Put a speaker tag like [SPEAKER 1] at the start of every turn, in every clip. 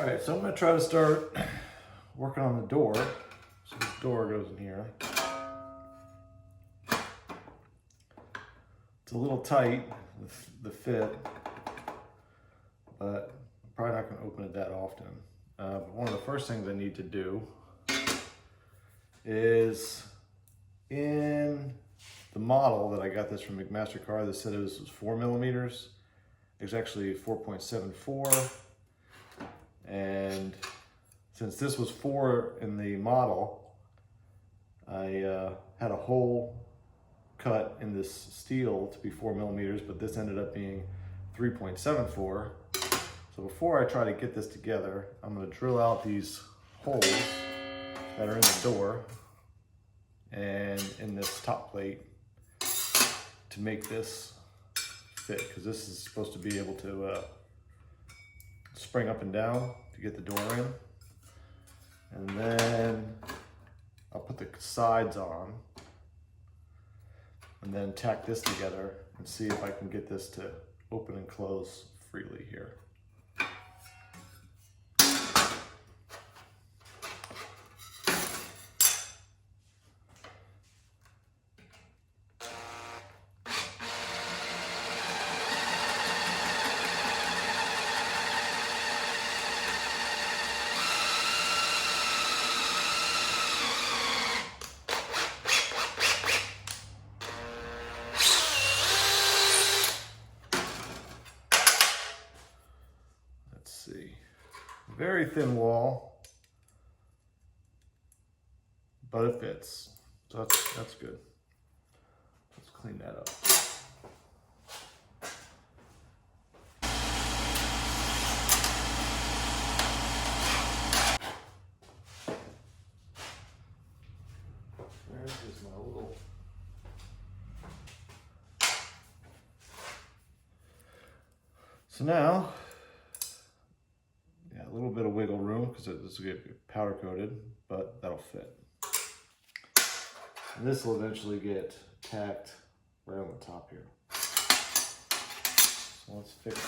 [SPEAKER 1] Alright, so I'm going to try to start working on the door. So this door goes in here. It's a little tight, the fit, but I'm probably not going to open it that often. But one of the first things I need to do is, in the model that I got this from McMaster-Carr, that said it was 4 millimeters. It's actually 4.74. And since this was 4 in the model, I had a hole cut in this steel to be 4 millimeters, but this ended up being 3.74. So before I try to get this together, I'm going to drill out these holes that are in the door and in this top plate to make this fit, because this is supposed to be able to spring up and down to get the door in. And then I'll put the sides on and then tack this together and see if I can get this to open and close freely here. Very thin wall, but it fits, so that's good. Let's clean that up. There's just my little. So now, a little bit of wiggle room because this will get powder coated, but that'll fit. And this will eventually get tacked right on the top here. So let's fix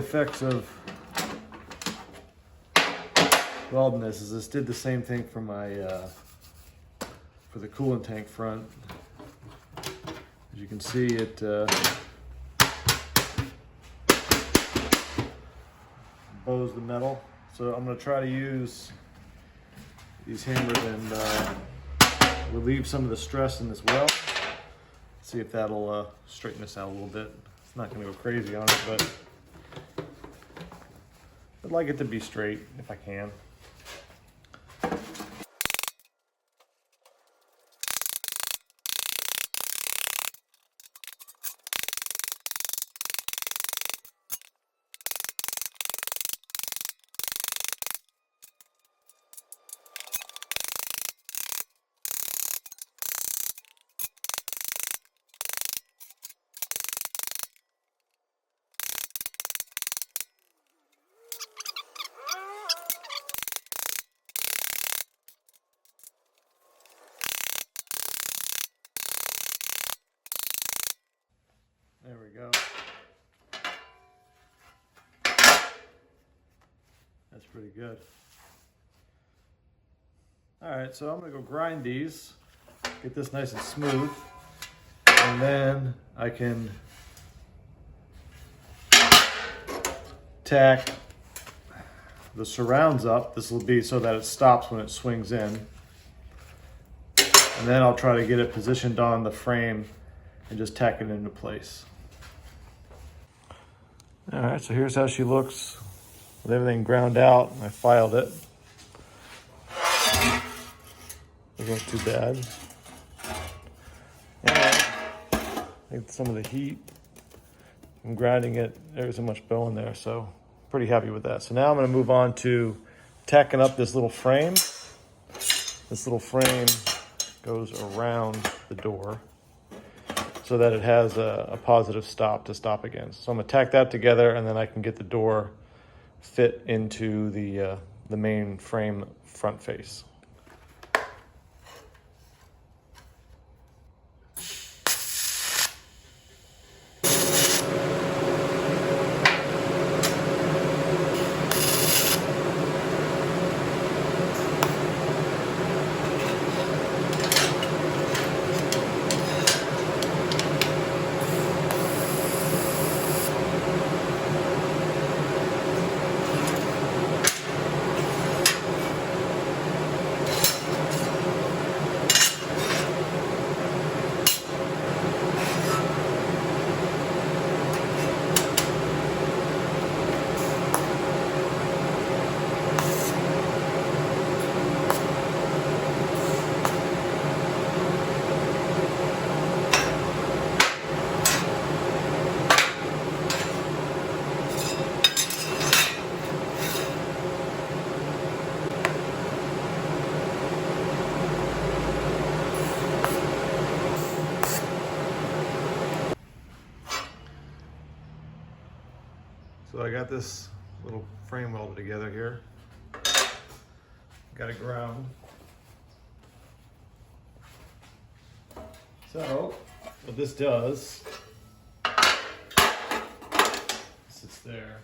[SPEAKER 1] effects of welding this is this did the same thing for my for the coolant tank front. As you can see, it bows the metal. So I'm going to try to use these hammers and relieve some of the stress in this weld. See if that'll straighten this out a little bit. It's not going to go crazy on it, but I'd like it to be straight if I can. There we go. That's pretty good. All right, so I'm gonna go grind these, get this nice and smooth, and then I can tack the surrounds up. This will be so that it stops when it swings in. And then I'll try to get it positioned on the frame and just tack it into place. All right, so here's how she looks with everything ground out. I filed it. It wasn't too bad. And I think some of the heat from grinding it, there isn't much bone there, so pretty happy with that. So now I'm going to move on to tacking up this little frame. This little frame goes around the door so that it has a positive stop to stop against. So I'm gonna tack that together, and then I can get the door fit into the main frame front face. So I got this little frame welded together here. Got it ground. So what this does, sits there.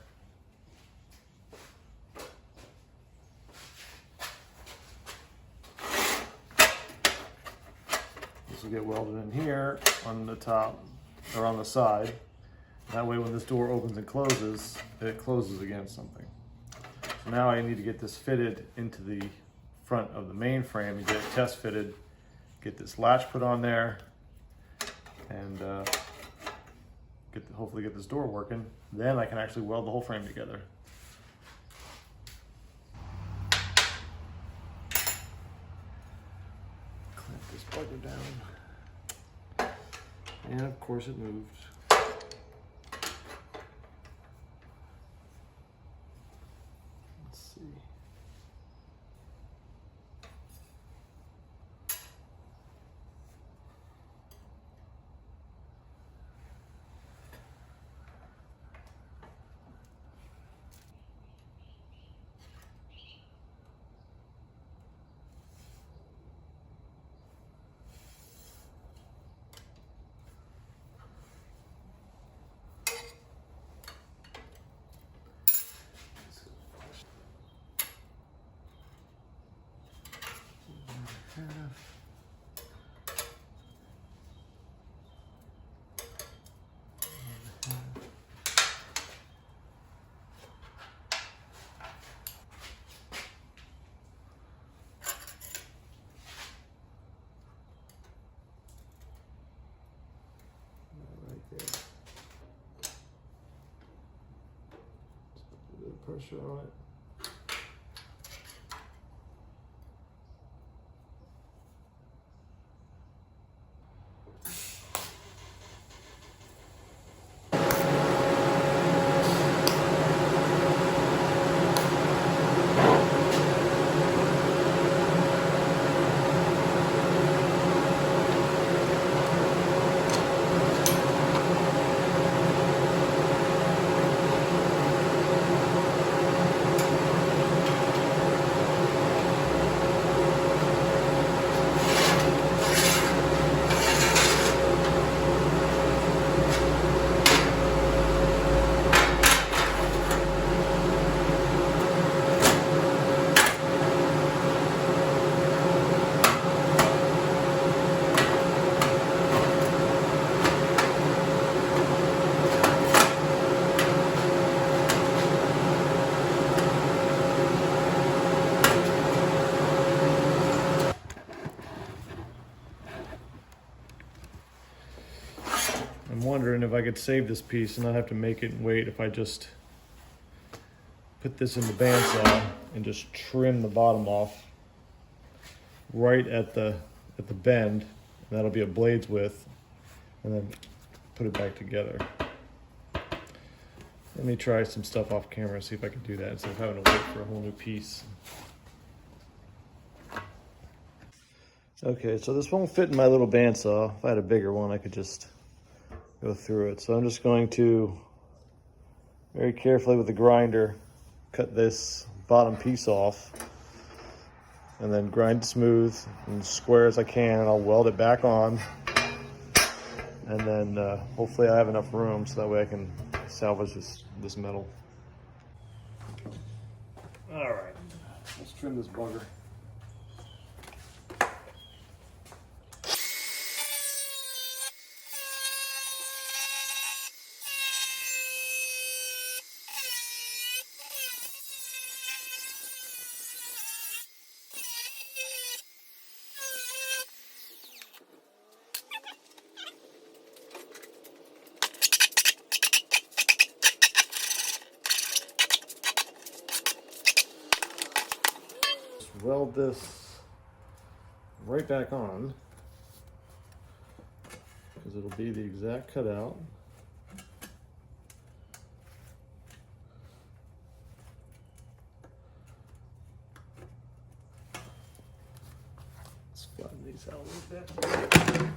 [SPEAKER 1] This will get welded in here on the top or on the side. That way when this door opens and closes, it closes against something. So now I need to get this fitted into the front of the main frame and get it test fitted, get this latch put on there, and hopefully get this door working. Then I can actually weld the whole frame together. Clamp this bugger down. And of course it moved. pressure on it. I'm wondering if I could save this piece and not have to make it and wait if I just put this in the bandsaw and just trim the bottom off right at the bend. And that'll be a blade's width, and then put it back together. Let me try some stuff off camera, see if I can do that instead of having to wait for a whole new piece. Okay, so this won't fit in my little bandsaw. If I had a bigger one, I could just go through it. So I'm just going to very carefully with the grinder cut this bottom piece off and then grind it smooth and square as I can, and I'll weld it back on, and then hopefully I have enough room so that way I can salvage this metal. All right, let's trim this bugger. Weld this right back on because it'll be the exact cutout. Let's flatten these out a little bit.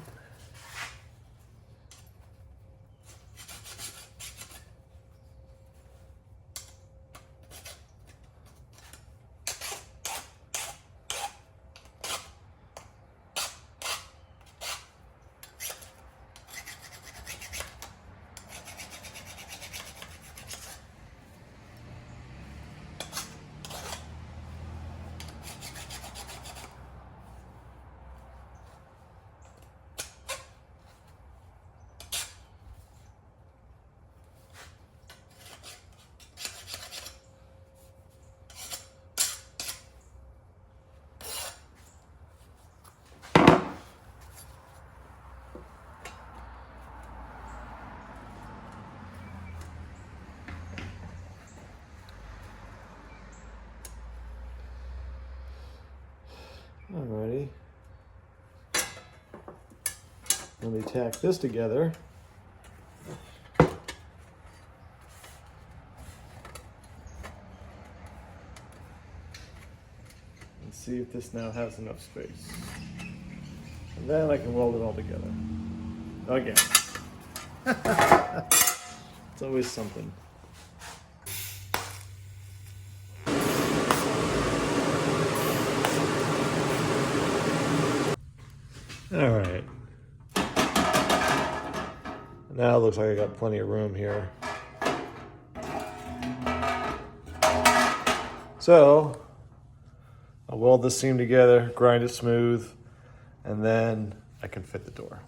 [SPEAKER 1] Alrighty. Let me tack this together. And see if this now has enough space. And then I can weld it all together. Again. It's always something. All right. Now it looks like I got plenty of room here. So I'll weld this seam together, grind it smooth, and then I can fit the door.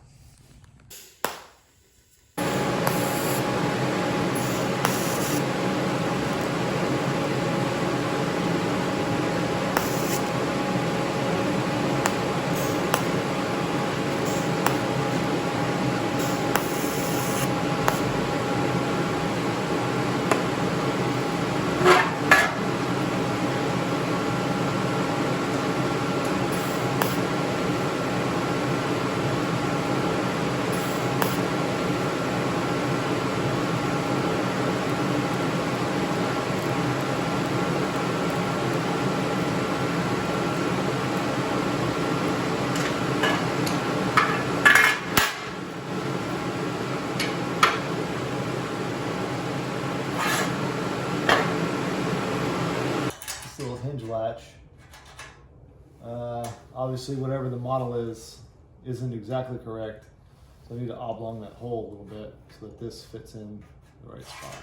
[SPEAKER 1] Obviously, whatever the model isn't exactly correct. So I need to oblong that hole a little bit so that this fits in the right spot.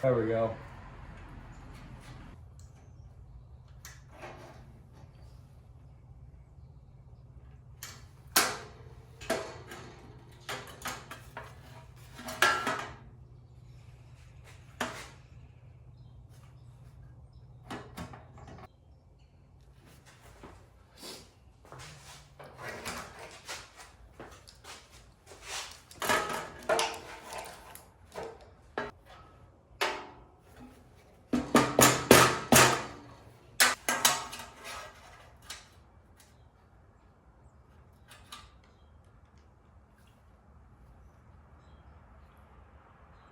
[SPEAKER 1] There we go.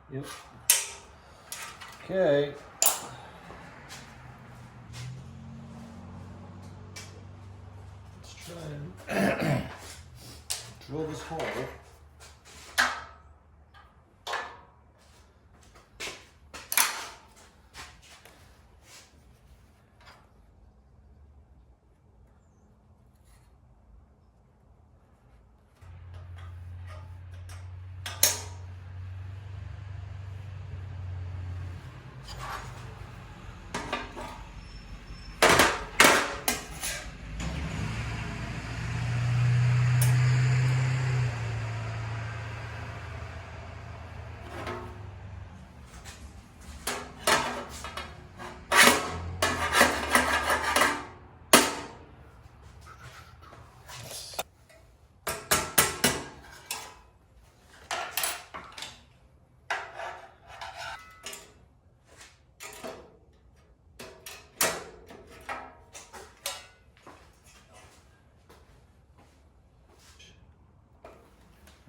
[SPEAKER 1] Yep. Okay. Let's try and drill this hole.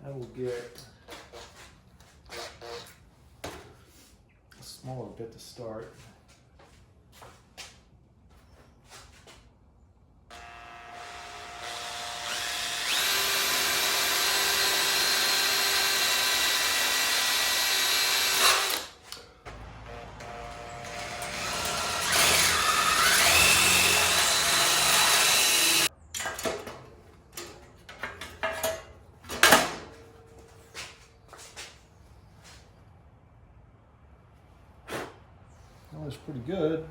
[SPEAKER 1] I will get a smaller bit to start. That looks pretty good.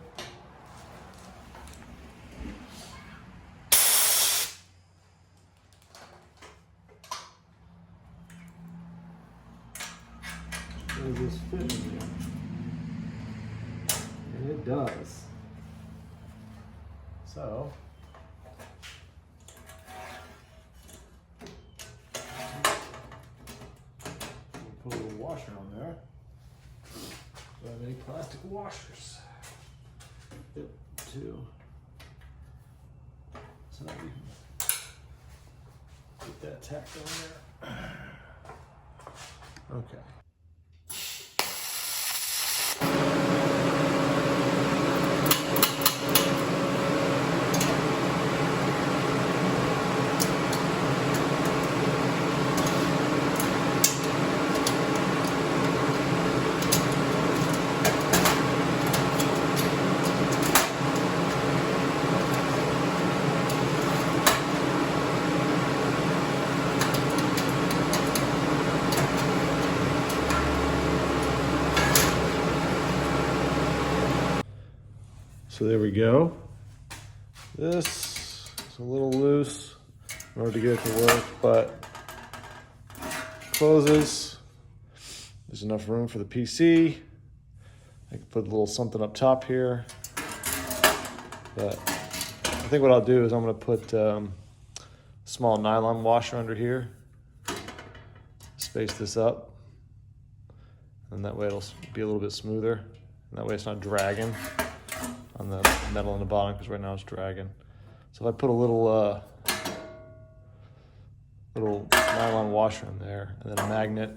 [SPEAKER 1] Does this fit in here? And it does. So, we'll put a little washer on there. Do I have any plastic washers? Yep, two. So that we can get that tacked on there. Okay. So there we go. This is a little loose in order to get it to work, but closes. There's enough room for the PC. I can put a little something up top here, but I think what I'll do is I'm going to put a small nylon washer under here, space this up, and that way it'll be a little bit smoother. And that way it's not dragging on the metal in the bottom, because right now it's dragging. So if I put a little nylon washer in there, and then a magnet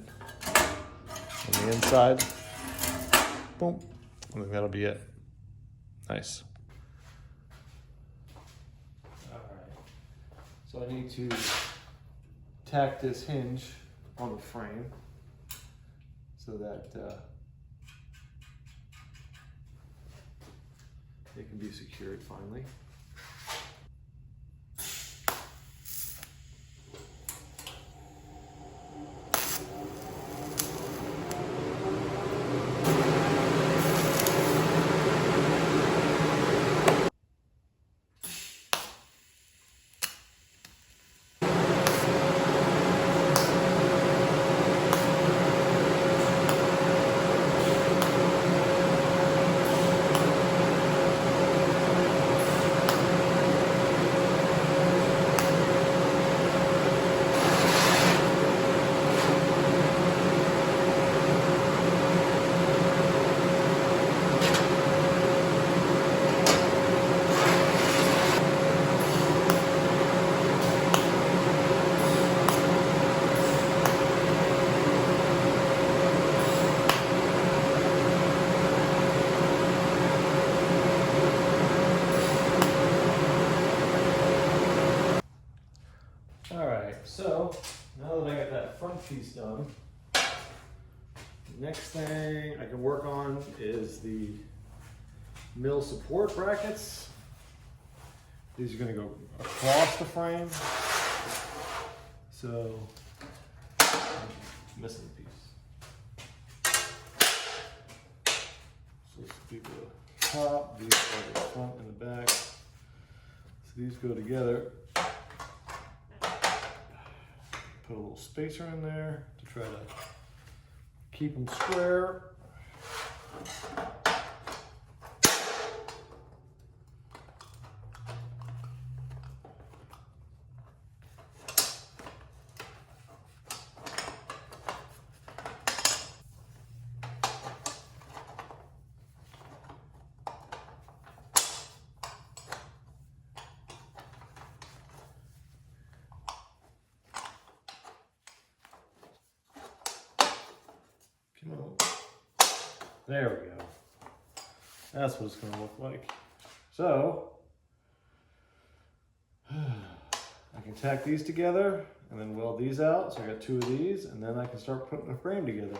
[SPEAKER 1] on the inside, boom, I think that'll be it. Nice. All right. So I need to tack this hinge on the frame so that it can be secured finally. So now that I got that front piece done, the next thing I can work on is the mill support brackets. These are going to go across the frame. So I'm missing a piece. So this will be the top, these are the front and the back. So these go together. Put a little spacer in there to try to keep them square. There we go. That's what it's going to look like. So I can tack these together and then weld these out. So I got two of these, and then I can start putting the frame together.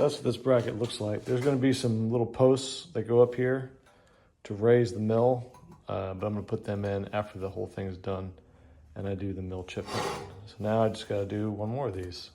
[SPEAKER 1] that's what this bracket looks like. There's going to be some little posts that go up here to raise the mill, but I'm going to put them in after the whole thing is done and I do the mill chipping. So now I just got to do one more of these.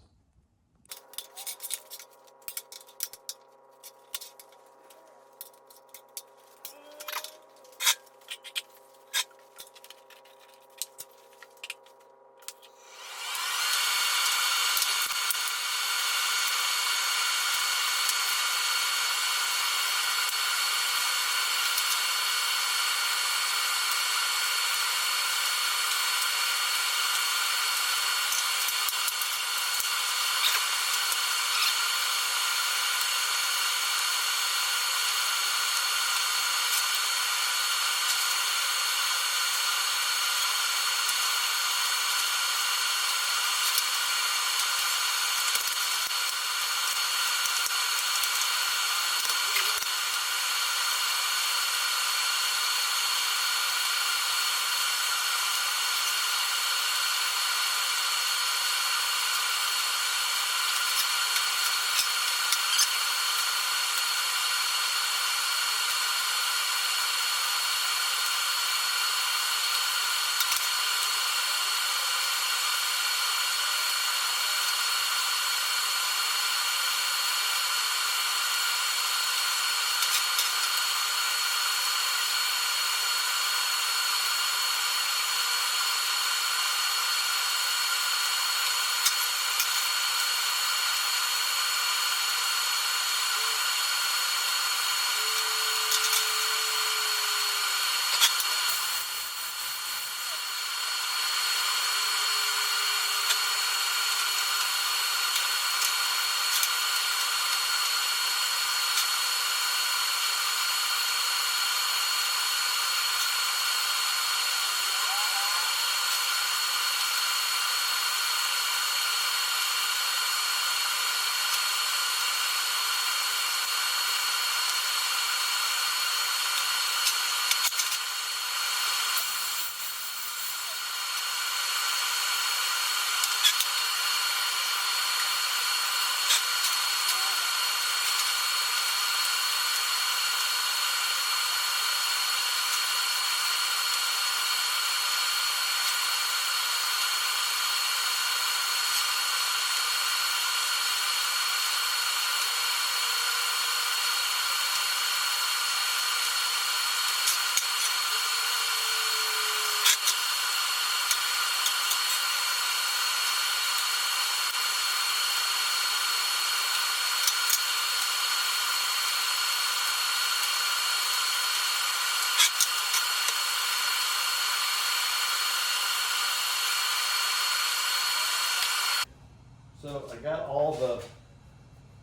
[SPEAKER 1] So I got all the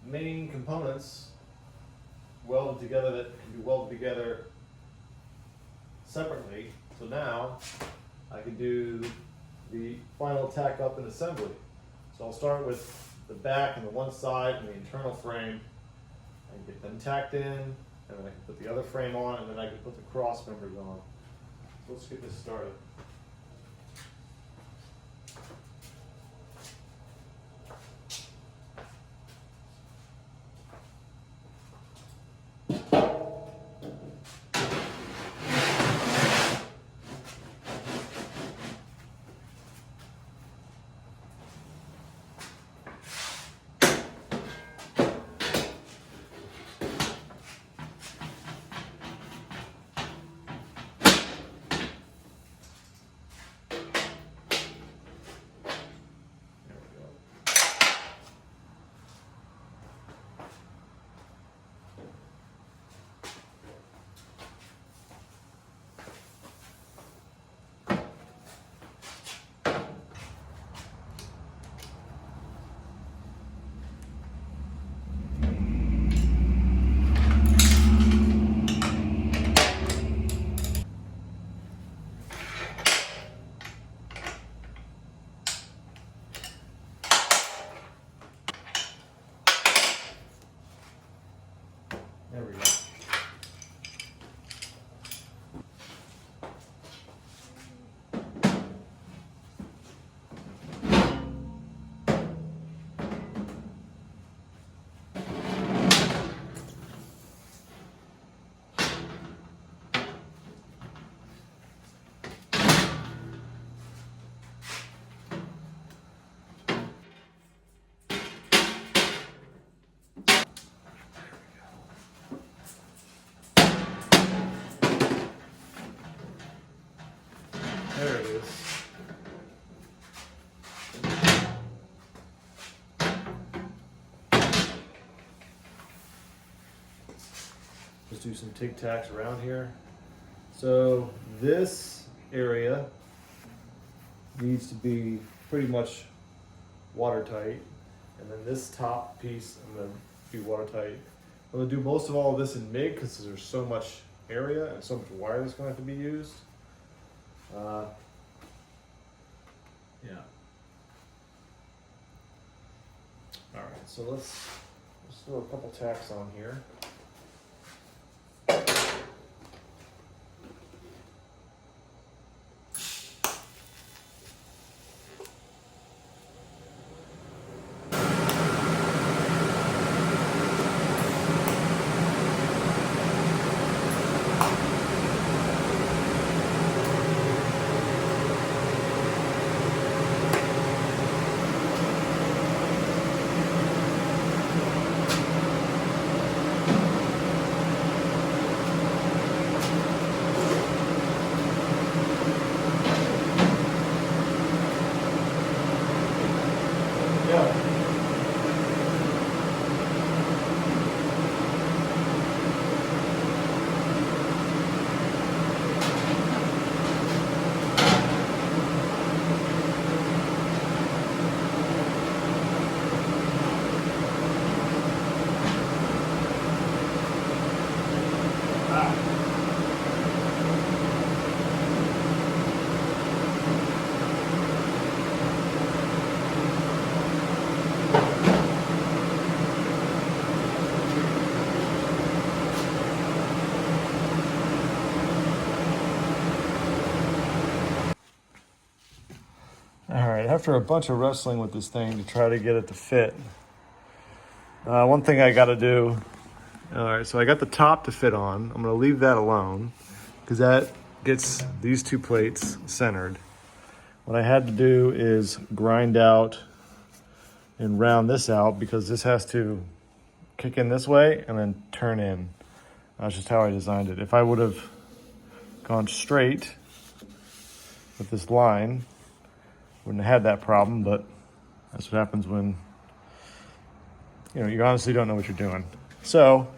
[SPEAKER 1] main components welded together that can be welded together separately. So now I can do the final tack up and assembly. So I'll start with the back and the one side and the internal frame and get them tacked in, and then I can put the other frame on, and then I can put the cross members on. So let's get this started. do some tic tacs around here. So this area needs to be pretty much watertight. And then this top piece, I'm gonna be watertight. I'm gonna do most of all of this in MIG because there's so much area and so much wire that's gonna have to be used. Yeah. All right, so let's throw a couple tacks on here. All right, after a bunch of wrestling with this thing to try to get it to fit, one thing I got to do, all right, so I got the top to fit on. I'm going to leave that alone because that gets these two plates centered. What I had to do is grind out and round this out because this has to kick in this way and then turn in. That's just how I designed it. If I would have gone straight with this line, wouldn't have had that problem, but that's what happens when, you know, you honestly don't know what you're doing. So,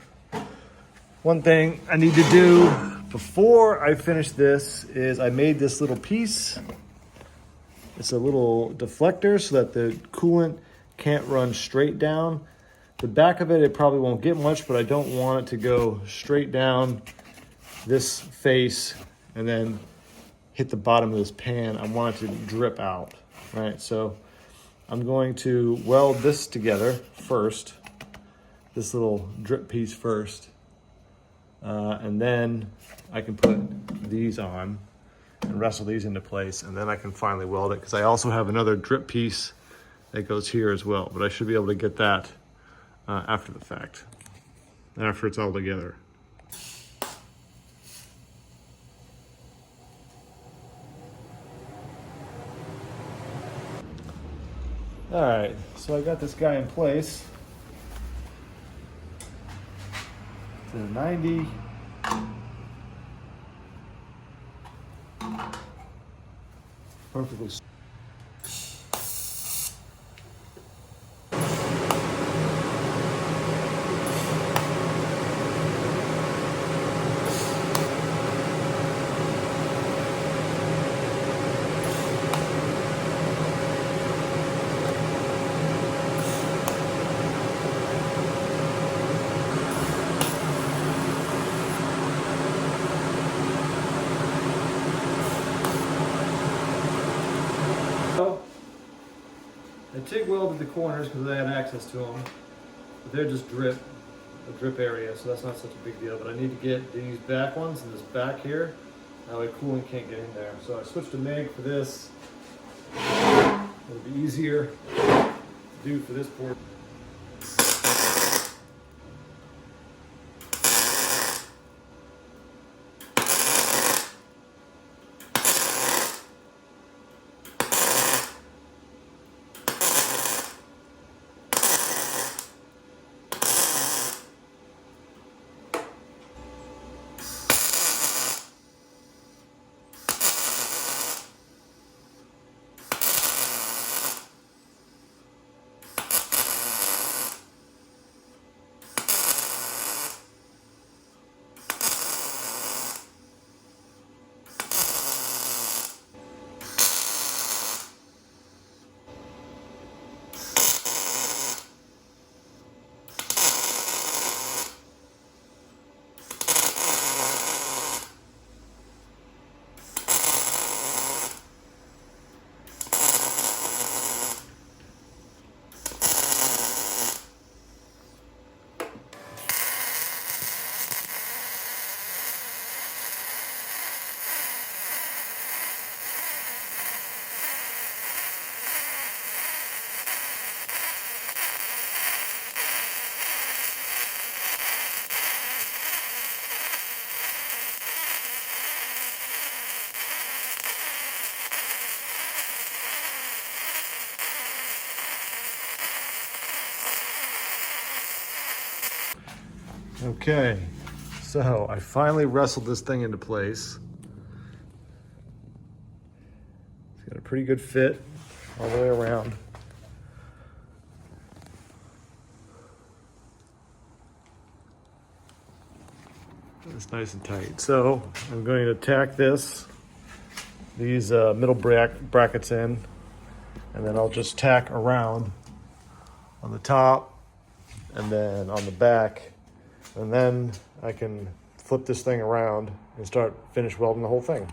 [SPEAKER 1] one thing I need to do before I finish this is I made this little piece. It's a little deflector so that the coolant can't run straight down. The back of it, it probably won't get much, but I don't want it to go straight down this face and then hit the bottom of this pan. I want it to drip out, right? So I'm going to weld this together first, this little drip piece first, and then I can put these on and wrestle these into place, and then I can finally weld it because I also have another drip piece that goes here as well, but I should be able to get that after the fact, after it's all together. All right, so I got this guy in place. To 90. Perfectly. I TIG welded the corners because I had access to them, but they're just a drip area, so that's not such a big deal. But I need to get these back ones and this back here, that way coolant can't get in there. So I switched to MIG for this. It'll be easier to do for this port. Okay, so I finally wrestled this thing into place. It's got a pretty good fit all the way around. It's nice and tight. So I'm going to tack these middle brackets in, and then I'll just tack around on the top and then on the back, and then I can flip this thing around and start finish welding the whole thing.